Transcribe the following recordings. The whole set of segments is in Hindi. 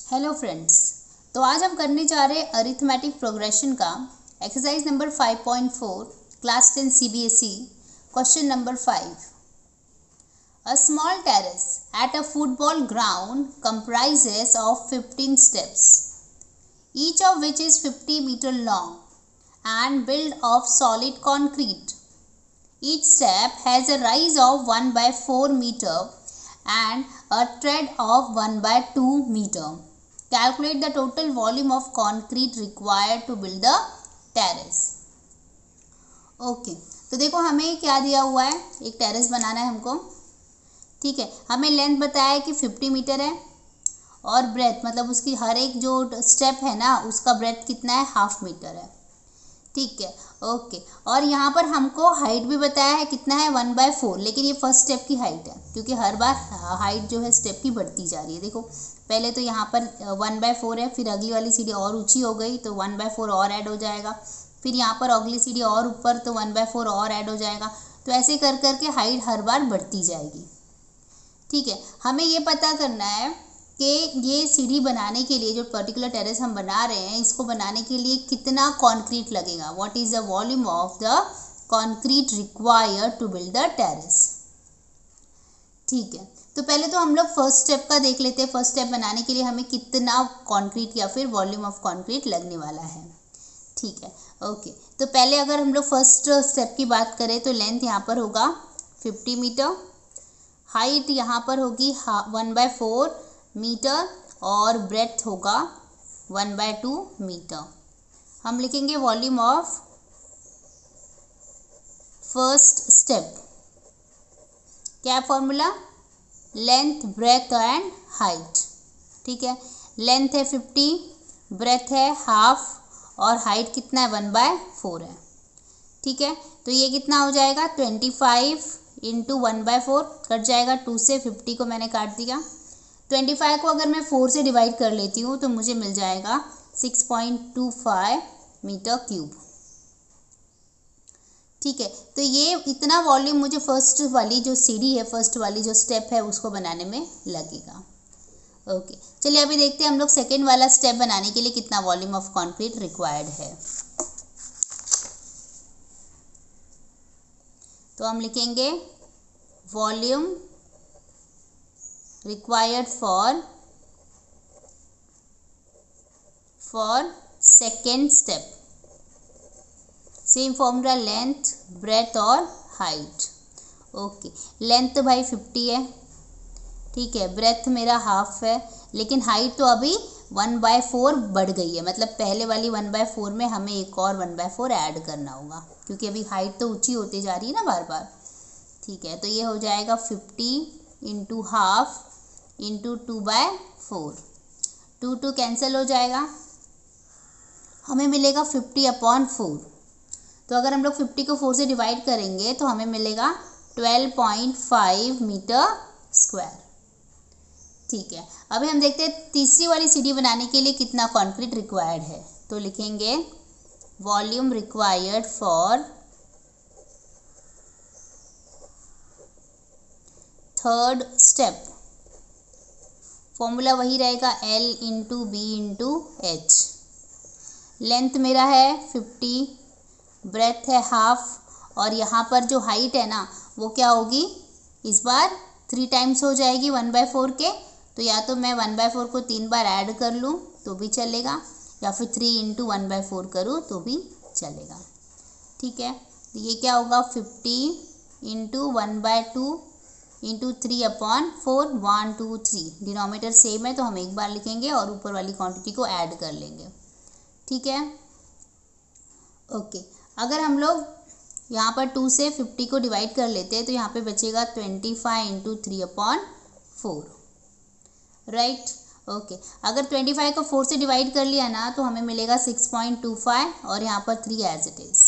Hello friends. तो आज हम करने जा रहे हैं अरिथमेटिक प्रोग्रेशन का exercise number 5.4 class 10 CBSE question number 5। A small terrace at a football ground comprises of 15 steps, each of which is 50 meters long and built of solid concrete. Each step has a rise of 1/4 meter and a tread of 1/2 meter. Calculate the total volume of concrete required to build the terrace. Okay तो देखो हमें क्या दिया हुआ है, एक टेरेस बनाना है हमको। ठीक है, हमें लेंथ बताया है कि 50 मीटर है और ब्रेथ मतलब उसकी हर एक जो स्टेप है ना उसका ब्रेथ कितना है, 1/2 मीटर है। ठीक है, ओके। और यहाँ पर हमको हाइट भी बताया है, कितना है, 1/4। लेकिन ये फर्स्ट स्टेप की हाइट है क्योंकि हर बार हाइट जो है स्टेप की बढ़ती जा रही है। देखो पहले तो यहाँ पर 1/4 है, फिर अगली वाली सीढ़ी और ऊंची हो गई तो 1/4 और ऐड हो जाएगा, फिर यहाँ पर अगली सीढ़ी और ऊपर तो 1/4 और ऐड हो जाएगा। तो ऐसे कर करके हाइट हर बार बढ़ती जाएगी। ठीक है, हमें ये पता करना है कि ये सीढ़ी बनाने के लिए जो पर्टिकुलर टेरेस हम बना रहे हैं इसको बनाने के लिए कितना कंक्रीट लगेगा। What is the volume of the concrete required to build the terrace. ठीक है, तो पहले तो हम लोग फर्स्ट स्टेप का देख लेते हैं। फर्स्ट स्टेप बनाने के लिए हमें कितना कंक्रीट या फिर वॉल्यूम ऑफ कंक्रीट लगने वाला है। ठीक है, ओके। तो पहले अगर हम लोग फर्स्ट स्टेप की बात करें तो लेंथ यहाँ पर होगा 50 मीटर, हाइट यहाँ पर होगी 1/4 मीटर और ब्रेथ होगा 1/2 मीटर। हम लिखेंगे वॉल्यूम ऑफ फर्स्ट स्टेप। क्या formula, length breadth and height. ठीक है, लेंथ है 50, ब्रेथ है 1/2 और हाइट कितना है, 1/4 है। ठीक है, तो ये कितना हो जाएगा, 25 इंटू 1/4 कट जाएगा 2 से, 50 को मैंने काट दिया। 25 को अगर मैं 4 से डिवाइड कर लेती हूँ तो मुझे मिल जाएगा 6.25 मीटर क्यूब। ठीक है, तो ये इतना वॉल्यूम मुझे फर्स्ट वाली जो सीढ़ी है, फर्स्ट वाली जो स्टेप है उसको बनाने में लगेगा। ओके, चलिए अभी देखते हैं हम लोग सेकेंड वाला स्टेप बनाने के लिए कितना वॉल्यूम ऑफ कंक्रीट रिक्वायर्ड है। तो हम लिखेंगे volume required for second step. Same formula, length breadth और हाइट। ओके, लेंथ तो भाई 50 है। ठीक है, ब्रेथ मेरा 1/2 है, लेकिन हाइट तो अभी 1/4 बढ़ गई है, मतलब पहले वाली 1/4 में हमें एक और 1/4 ऐड करना होगा क्योंकि अभी हाइट तो ऊंची होती जा रही है ना बार बार। ठीक है, तो ये हो जाएगा 50 इंटू 1/2 इंटू 2/4। 2 कैंसिल हो जाएगा, हमें मिलेगा 50/4। तो अगर हम लोग 50 को 4 से डिवाइड करेंगे तो हमें मिलेगा 12.5 मीटर स्क्वायर। ठीक है, अभी हम देखते हैं तीसरी वाली सीढ़ी बनाने के लिए कितना कंक्रीट रिक्वायर्ड है। तो लिखेंगे volume required for third step. Formula वही रहेगा, L into B into H. Length मेरा है 50, ब्रेथ है 1/2 और यहाँ पर जो हाइट है ना वो क्या होगी, इस बार 3 टाइम्स हो जाएगी 1/4 के। तो या तो मैं 1/4 को 3 बार ऐड कर लूँ तो भी चलेगा, या फिर 3 इंटू 1/4 करूँ तो भी चलेगा। ठीक है, तो ये क्या होगा, 50 इंटू 1/2 इंटू 3/4, 1 2 3। डिनोमिनेटर सेम है तो हम एक बार लिखेंगे और ऊपर वाली क्वांटिटी को ऐड कर लेंगे। ठीक है, ओके। अगर हम लोग यहाँ पर 2 से 50 को डिवाइड कर लेते हैं तो यहाँ पे बचेगा 25 इंटू 3/4। Right, okay. अगर 25 को 4 से डिवाइड कर लिया ना तो हमें मिलेगा 6.25 और यहाँ पर 3 एज इट इज़।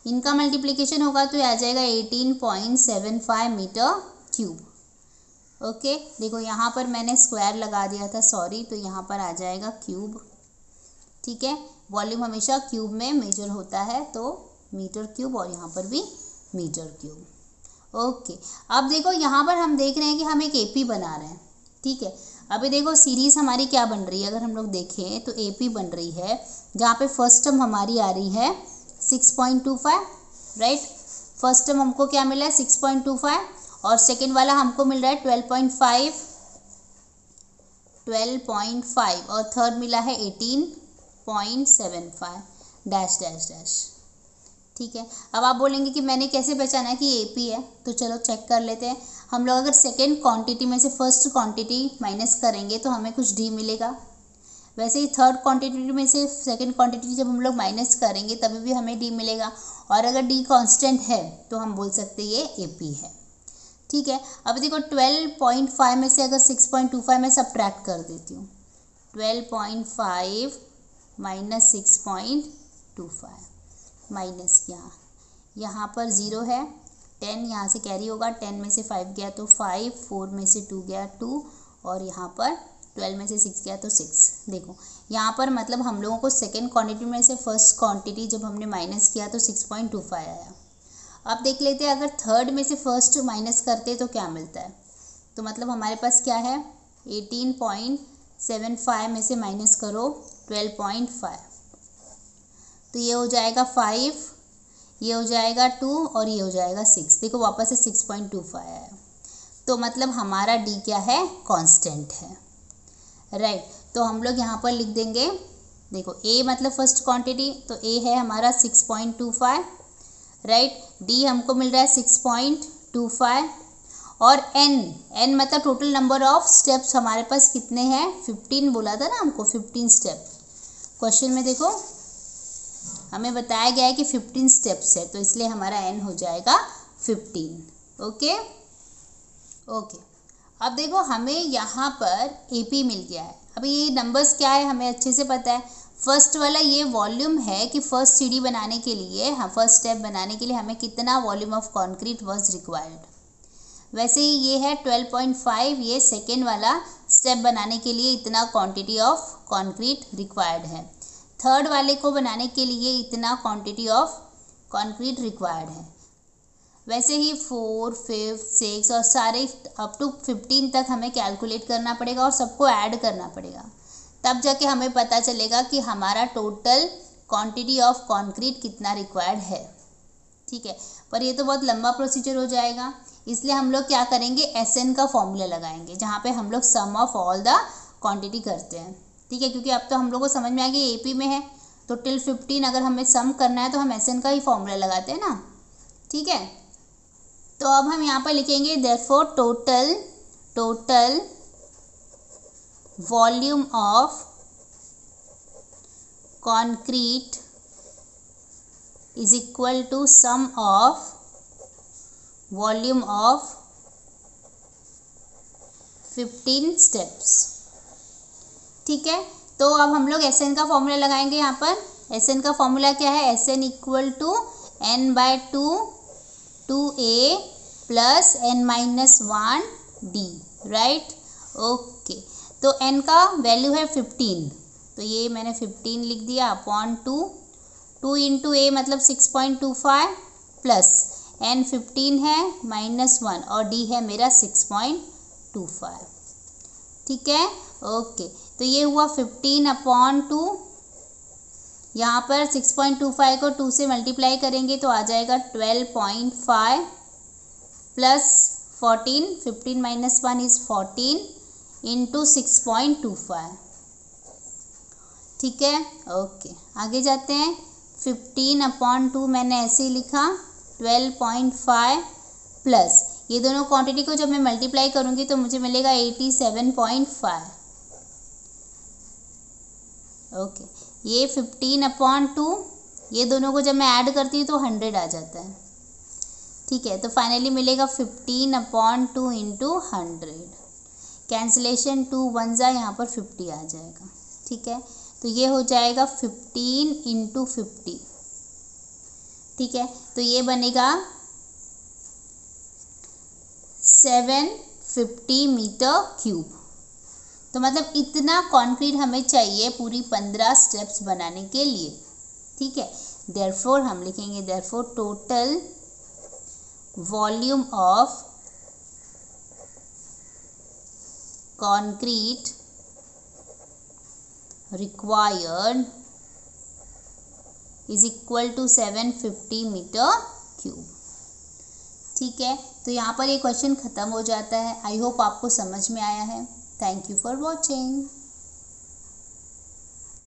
इनका मल्टीप्लिकेशन होगा तो ये आ जाएगा 18.75 मीटर क्यूब। ओके, देखो यहाँ पर मैंने स्क्वायर लगा दिया था, सॉरी, तो यहाँ पर आ जाएगा क्यूब। ठीक है, वॉल्यूम हमेशा क्यूब में मेजर होता है, तो मीटर क्यूब और यहाँ पर भी मीटर क्यूब। ओके, अब देखो यहाँ पर हम देख रहे हैं कि हम एक एपी बना रहे हैं। ठीक है। अभी देखो सीरीज हमारी क्या बन रही है, अगर हम लोग देखें तो AP बन रही है, जहाँ पे फर्स्ट टर्म हमारी आ रही है 6.25, राइट। फर्स्ट टर्म हमको क्या मिला है 6.25 और सेकेंड वाला हमको मिल रहा है 12.5 और थर्ड मिला है 18.75 डैश डैश डैश। ठीक है। अब आप बोलेंगे कि मैंने कैसे पहचाना कि AP है, तो चलो चेक कर लेते हैं। हम लोग अगर सेकेंड क्वांटिटी में से फर्स्ट क्वांटिटी माइनस करेंगे तो हमें कुछ D मिलेगा। वैसे ही थर्ड क्वांटिटी में से सेकेंड क्वांटिटी जब हम लोग माइनस करेंगे तभी भी हमें D मिलेगा, और अगर D कांस्टेंट है तो हम बोल सकते हैं ये AP है। ठीक है। अब देखो 12.5 में से अगर 6.25 में सब्ट्रैक्ट कर देती हूँ, 12.5 माइनस 6.25 माइनस किया, यहाँ पर 0 है, 10 यहाँ से कैरी होगा, 10 में से 5 गया तो 5, 4 में से 2 गया 2, और यहाँ पर 12 में से 6 गया तो 6। देखो यहाँ पर मतलब हम लोगों को सेकेंड क्वांटिटी में से फर्स्ट क्वांटिटी जब हमने माइनस किया तो 6.25 आया। अब देख लेते हैं अगर थर्ड में से फर्स्ट माइनस करते तो क्या मिलता है, तो मतलब हमारे पास क्या है 18.75 में से माइनस करो 12.5, तो ये हो जाएगा 5, ये हो जाएगा 2 और ये हो जाएगा 6। देखो वापस से 6.25 आया, तो मतलब हमारा D क्या है कांस्टेंट है, राइट। तो हम लोग यहाँ पर लिख देंगे, देखो A मतलब फर्स्ट क्वांटिटी, तो A है हमारा 6.25, राइट। D हमको मिल रहा है 6.25 और N मतलब टोटल नंबर ऑफ स्टेप्स हमारे पास कितने हैं 15 बोला था ना हमको, 15 स्टेप। क्वेश्चन में देखो हमें बताया गया है कि 15 स्टेप्स है, तो इसलिए हमारा N हो जाएगा 15। ओके। अब देखो हमें यहाँ पर AP मिल गया है। अभी ये नंबर्स क्या है हमें अच्छे से पता है। फर्स्ट वाला ये वॉल्यूम है कि फर्स्ट सीढ़ी बनाने के लिए, फर्स्ट स्टेप बनाने के लिए हमें कितना volume of concrete was required. वैसे ही ये है 12.5, ये सेकेंड वाला स्टेप बनाने के लिए इतना क्वांटिटी ऑफ कॉन्क्रीट रिक्वायर्ड है। थर्ड वाले को बनाने के लिए इतना क्वांटिटी ऑफ कॉन्क्रीट रिक्वायर्ड है। वैसे ही 4, 5, 6 और सारे अप टू 15 तक हमें कैलकुलेट करना पड़ेगा और सबको ऐड करना पड़ेगा, तब जाके हमें पता चलेगा कि हमारा टोटल क्वांटिटी ऑफ कॉन्क्रीट कितना रिक्वायर्ड है। ठीक है, पर ये तो बहुत लंबा प्रोसीजर हो जाएगा, इसलिए हम लोग क्या करेंगे SN का फॉर्मूला लगाएंगे, जहाँ पे हम लोग सम ऑफ ऑल द क्वांटिटी करते हैं। ठीक है, क्योंकि अब तो हम लोग को समझ में आ गया AP में है तो टिल 15 अगर हमें सम करना है तो हम SN का ही फॉर्मूला लगाते हैं ना। ठीक है, तो अब हम यहाँ पर लिखेंगे therefore total volume of concrete is equal to sum of volume of 15 steps. ठीक है, तो अब हम लोग SN का फॉर्मूला लगाएंगे। यहाँ पर SN का फॉर्मूला क्या है, SN equal to N/2 2A plus N-1D, right. Okay, तो N का वैल्यू है 15, तो ये मैंने 15 लिख दिया अपॉन 2 इंटू A मतलब 6.25 प्लस N 15 है -1 और D है मेरा 6.25। ठीक है, ओके, तो ये हुआ 15/2। यहाँ पर 6.25 को 2 से मल्टीप्लाई करेंगे तो आ जाएगा 12.5 प्लस 14, 15 - 1 इज़ 14 इंटू 6.25। ठीक है, ओके, आगे जाते हैं। 15/2 मैंने ऐसे ही लिखा, 12.5 प्लस ये दोनों क्वांटिटी को जब मैं मल्टीप्लाई करूँगी तो मुझे मिलेगा 87.5। ओके, ये 15/2, ये दोनों को जब मैं ऐड करती हूँ तो 100 आ जाता है। ठीक है, तो फाइनली मिलेगा 15/2 इंटू 100। कैंसिलेशन 2 1 जा, यहाँ पर 50 आ जाएगा। ठीक है, तो ये हो जाएगा 15 इंटू 50। ठीक है, तो ये बनेगा 750 मीटर क्यूब। तो मतलब इतना कंक्रीट हमें चाहिए पूरी 15 स्टेप्स बनाने के लिए। ठीक है, देयरफॉर हम लिखेंगे therefore total volume of concrete required is equal to 750 metre cube. ठीक है, तो यहाँ पर ये क्वेश्चन ख़त्म हो जाता है। आई होप आपको समझ में आया है। Thank you for watching.